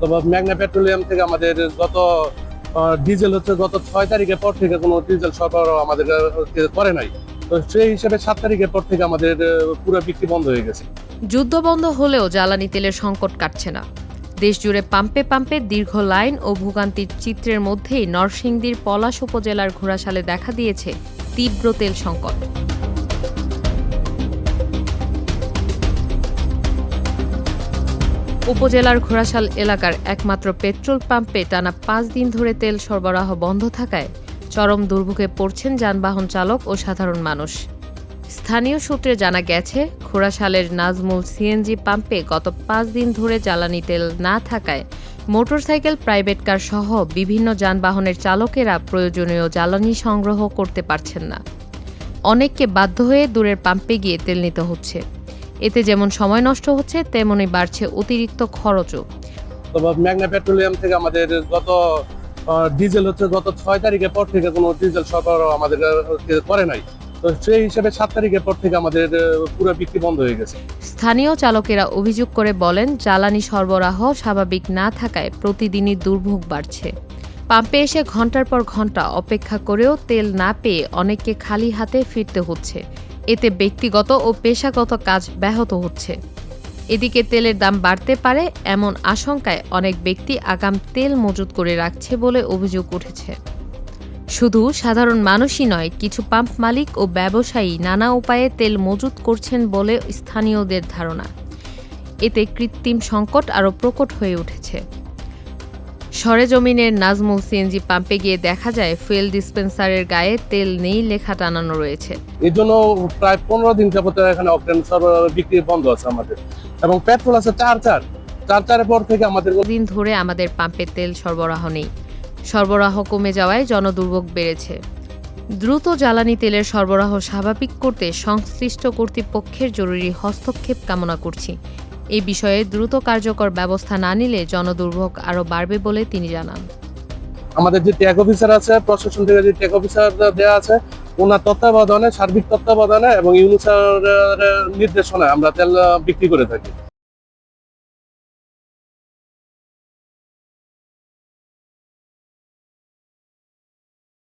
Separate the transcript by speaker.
Speaker 1: তবে মেঘনা পেট্রোলিয়াম থেকে আমাদের গত ডিজেল হচ্ছে গত 6 তারিখের পর থেকে কোনো ডিজেল সরবরাহ আমাদের করে নাই। তো সেই হিসেবে 7 তারিখের পর থেকে আমাদের পুরো বিক্রি বন্ধ হয়ে গেছে।
Speaker 2: যুদ্ধ বন্ধ হলেও জ্বালানি তেলের সংকট কাটছে না। দেশজুড়ে পাম্পে পাম্পে দীর্ঘ লাইন ও ভোগান্তির চিত্রের মধ্যেই নরসিংদীর পলাশ উপজেলার ঘোড়াশালে দেখা দিয়েছে তীব্র তেল সংকট। উপজেলার ঘোড়াশাল এলাকার একমাত্র পেট্রোল পাম্পে টানা 5 দিন ধরে তেল সরবরাহ বন্ধ থাকায় চরম দুর্ভোগে পড়ছেন যানবাহন চালক ও সাধারণ মানুষ। স্থানীয় সূত্রে জানা গেছে, ঘোড়াশালের নাজমুল সিএনজি পাম্পে গত 5 দিন ধরে জ্বালানি তেল না থাকায় মোটরসাইকেল, প্রাইভেট কার সহ বিভিন্ন যানবাহনের চালকেরা প্রয়োজনীয় জ্বালানি সংগ্রহ করতে পারছেন না। অনেককে বাধ্য হয়ে দূরের পাম্পে গিয়ে তেল নিতে হচ্ছে। এতে যেমন সময় নষ্ট হচ্ছে, তেমনই বাড়ছে অতিরিক্ত খরচও।
Speaker 1: তবে মেঘনা পেট্রোলিয়াম থেকে আমাদের গত ডিজেল হচ্ছে গত 6 তারিখের পর থেকে কোনো ডিজেল সরবরাহ আমাদের করে নাই। তো সেই হিসেবে 7 তারিখের পর থেকে আমাদের পুরো বিক্রি বন্ধ হয়ে গেছে।
Speaker 2: স্থানীয় চালকেরা অভিযোগ করে বলেন, জ্বালানি সরবরাহ স্বাভাবিক না থাকায় প্রতিদিনই দুর্ভোগ বাড়ছে। পাম্পে এসে ঘন্টার পর ঘন্টা অপেক্ষা করেও তেল না পেয়ে অনেককে খালি হাতে ফিরতে হচ্ছে। এতে ব্যক্তিগত ও পেশাগত কাজ ব্যাহত হচ্ছে। এদিকে তেলের দাম বাড়তে পারে এমন আশঙ্কায় অনেক ব্যক্তি আগাম তেল মজুত করে রাখছে বলে অভিযোগ উঠেছে। শুধু সাধারণ মানুষই নয়, কিছু পাম্প মালিক ও ব্যবসায়ী নানা উপায়ে তেল মজুত করছেন বলে স্থানীয়দের ধারণা। এতে কৃত্রিম সংকট আরও প্রকট হয়ে উঠেছে। সরেজমিনের নাজমুল সিএনজি পাম্পে গিয়ে দেখা যায় ফুয়েল ডিসপেন্সারের গায়ে তেল নেই লেখা টানানো রয়েছে।
Speaker 1: এই জন্য প্রায় 15 দিন যাবত এখানে অকটেন সরবরাহ বিক্রি বন্ধ আছে আমাদের, এবং পেট্রোল আছে 4-4 পর থেকে আমাদের
Speaker 2: দিন ধরে আমাদের পাম্পে তেল সরবরাহ নেই। সরবরাহ কমে যাওয়ায় জনদুর্ভোগ বেড়েছে। দ্রুত জ্বালানি তেলের সরবরাহ স্বাভাবিক করতে সংশ্লিষ্ট কর্তৃপক্ষের জরুরি হস্তক্ষেপ কামনা করছি। এই বিষয়ে দ্রুত কার্যকর ব্যবস্থা না নিলে জনদুর্ভোগ আরও বাড়বে বলে তিনি জানান।
Speaker 1: আমাদের যে ট্যাগ অফিসার আছে, প্রশাসন থেকে যে ট্যাগ অফিসার দেওয়া আছে, ওনার তত্ত্বাবধানে, সার্বিক তত্ত্বাবধানে এবং ইউনুসের নির্দেশনায় আমরা তেল বিক্রি করে থাকি।